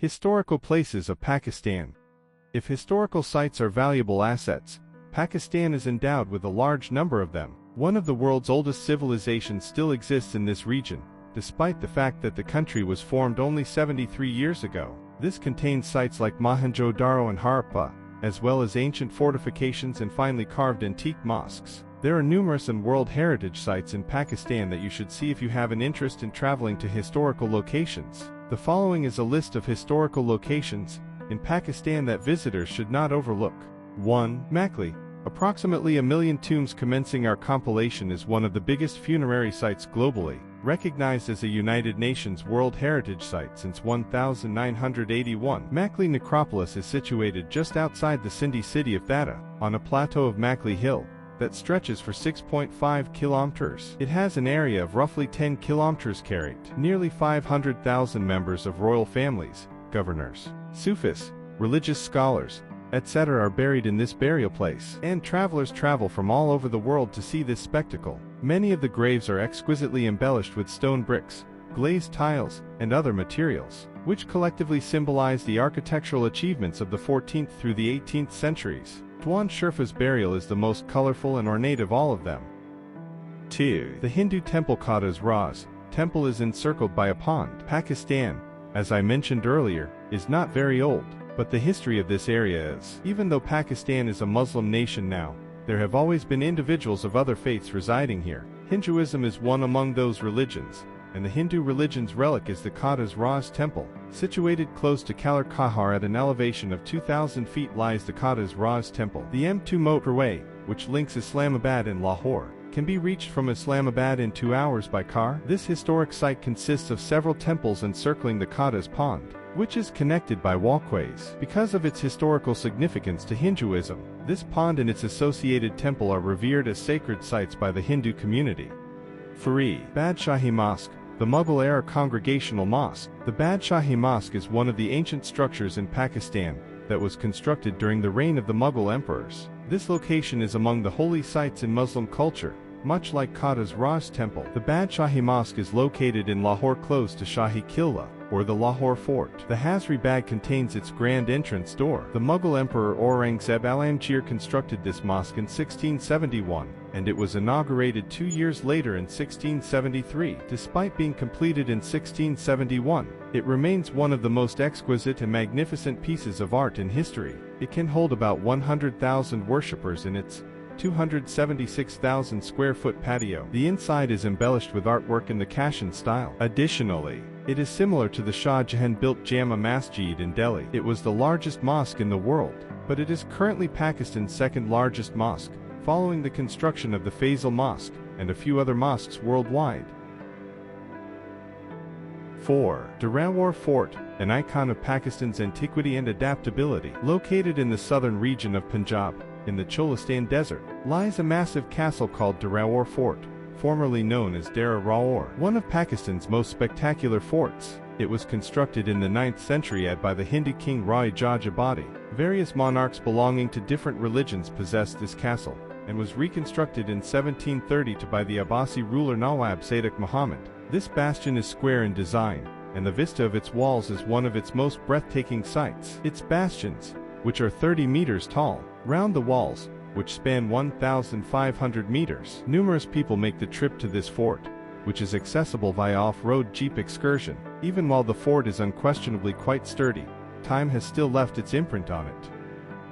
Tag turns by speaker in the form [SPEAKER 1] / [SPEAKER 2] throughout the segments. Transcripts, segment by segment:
[SPEAKER 1] Historical places of Pakistan. If historical sites are valuable assets, Pakistan is endowed with a large number of them. One of the world's oldest civilizations still exists in this region, despite the fact that the country was formed only 73 years ago. This contains sites like Mohenjo-Daro and Harappa, as well as ancient fortifications and finely carved antique mosques. There are numerous World Heritage Sites in Pakistan that you should see if you have an interest in traveling to historical locations. The following is a list of historical locations in Pakistan that visitors should not overlook. 1. Makli. Approximately 1 million tombs. Commencing our compilation is one of the biggest funerary sites globally, recognized as a United Nations World Heritage Site since 1981. Makli Necropolis is situated just outside the Sindhi city of Thatta, on a plateau of Makli Hill that stretches for 6.5 kilometers. It has an area of roughly 10 kilometers carried. Nearly 500,000 members of royal families, governors, Sufis, religious scholars, etc. are buried in this burial place, and travelers travel from all over the world to see this spectacle. Many of the graves are exquisitely embellished with stone bricks, glazed tiles, and other materials, which collectively symbolize the architectural achievements of the 14th through the 18th centuries. Tuan Sherfa's burial is the most colorful and ornate of all of them. 2. The Hindu temple Qadas Raz temple is encircled by a pond. Pakistan, as I mentioned earlier, is not very old, but the history of this area is. Even though Pakistan is a Muslim nation now, there have always been individuals of other faiths residing here. Hinduism is one among those religions, and the Hindu religion's relic is the Qadas Raz temple. Situated close to Kalar Kahar at an elevation of 2,000 feet lies the Qadas Raz temple. The M2 motorway, which links Islamabad and Lahore, can be reached from Islamabad in 2 hours by car. This historic site consists of several temples encircling the Qadas pond, which is connected by walkways. Because of its historical significance to Hinduism, this pond and its associated temple are revered as sacred sites by the Hindu community. 3. Badshahi Mosque. The Mughal-era Congregational Mosque. The Badshahi Mosque is one of the ancient structures in Pakistan that was constructed during the reign of the Mughal emperors. This location is among the holy sites in Muslim culture, much like Qadas Raz temple. The Badshahi Mosque is located in Lahore close to Shahi Killa, or the Lahore Fort. The Hazri Bagh contains its grand entrance door. The Mughal Emperor Aurangzeb Alamgir constructed this mosque in 1671, and it was inaugurated 2 years later in 1673. Despite being completed in 1671, it remains one of the most exquisite and magnificent pieces of art in history. It can hold about 100,000 worshippers in its 276,000 square foot patio. The inside is embellished with artwork in the Kashan style. Additionally, it is similar to the Shah Jahan built Jama Masjid in Delhi. It was the largest mosque in the world, but it is currently Pakistan's second largest mosque, following the construction of the Faisal Mosque and a few other mosques worldwide. 4. Lahore Fort, an icon of Pakistan's antiquity and adaptability. Located in the southern region of Punjab, in the Cholistan Desert, lies a massive castle called Lahore Fort, formerly known as Dera Rahor, one of Pakistan's most spectacular forts. It was constructed in the 9th century by the Hindu king Rai Jajabadi. Various monarchs belonging to different religions possessed this castle, and was reconstructed in 1730 by the Abbasi ruler Nawab Sadiq Muhammad. This bastion is square in design, and the vista of its walls is one of its most breathtaking sights. Its bastions, which are 30 meters tall, round the walls, which span 1,500 meters. Numerous people make the trip to this fort, which is accessible via off-road jeep excursion. Even while the fort is unquestionably quite sturdy, time has still left its imprint on it.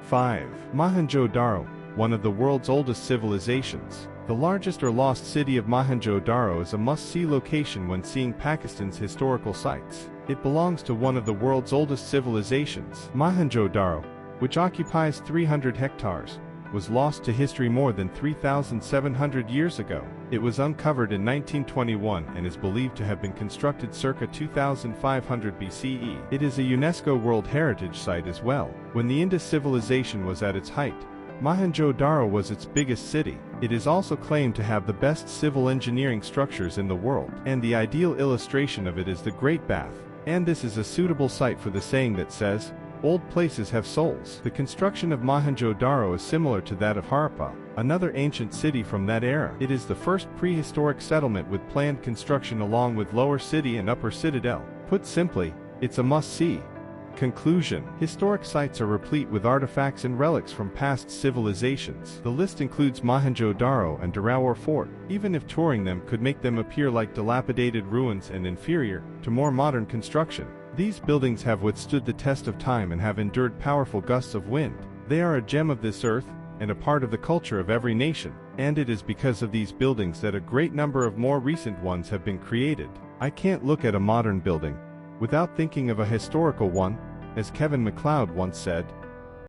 [SPEAKER 1] 5. Mohenjo-Daro, one of the world's oldest civilizations. The largest or lost city of Mohenjo-Daro is a must-see location when seeing Pakistan's historical sites. It belongs to one of the world's oldest civilizations. Mohenjo-Daro, which occupies 300 hectares, was lost to history more than 3,700 years ago. It was uncovered in 1921 and is believed to have been constructed circa 2500 BCE. It is a UNESCO World Heritage Site as well. When the Indus civilization was at its height, Mohenjo-Daro was its biggest city. It is also claimed to have the best civil engineering structures in the world, and the ideal illustration of it is the Great Bath. And this is a suitable site for the saying that says, "Old places have souls." The construction of Mohenjo-Daro is similar to that of Harappa, another ancient city from that era. It is the first prehistoric settlement with planned construction along with Lower City and Upper Citadel. Put simply, it's a must-see. Conclusion: historic sites are replete with artifacts and relics from past civilizations. The list includes Mohenjo-Daro and Lahore Fort, even if touring them could make them appear like dilapidated ruins and inferior to more modern construction. These buildings have withstood the test of time and have endured powerful gusts of wind. They are a gem of this earth, and a part of the culture of every nation, and it is because of these buildings that a great number of more recent ones have been created. I can't look at a modern building without thinking of a historical one, as Kevin MacLeod once said.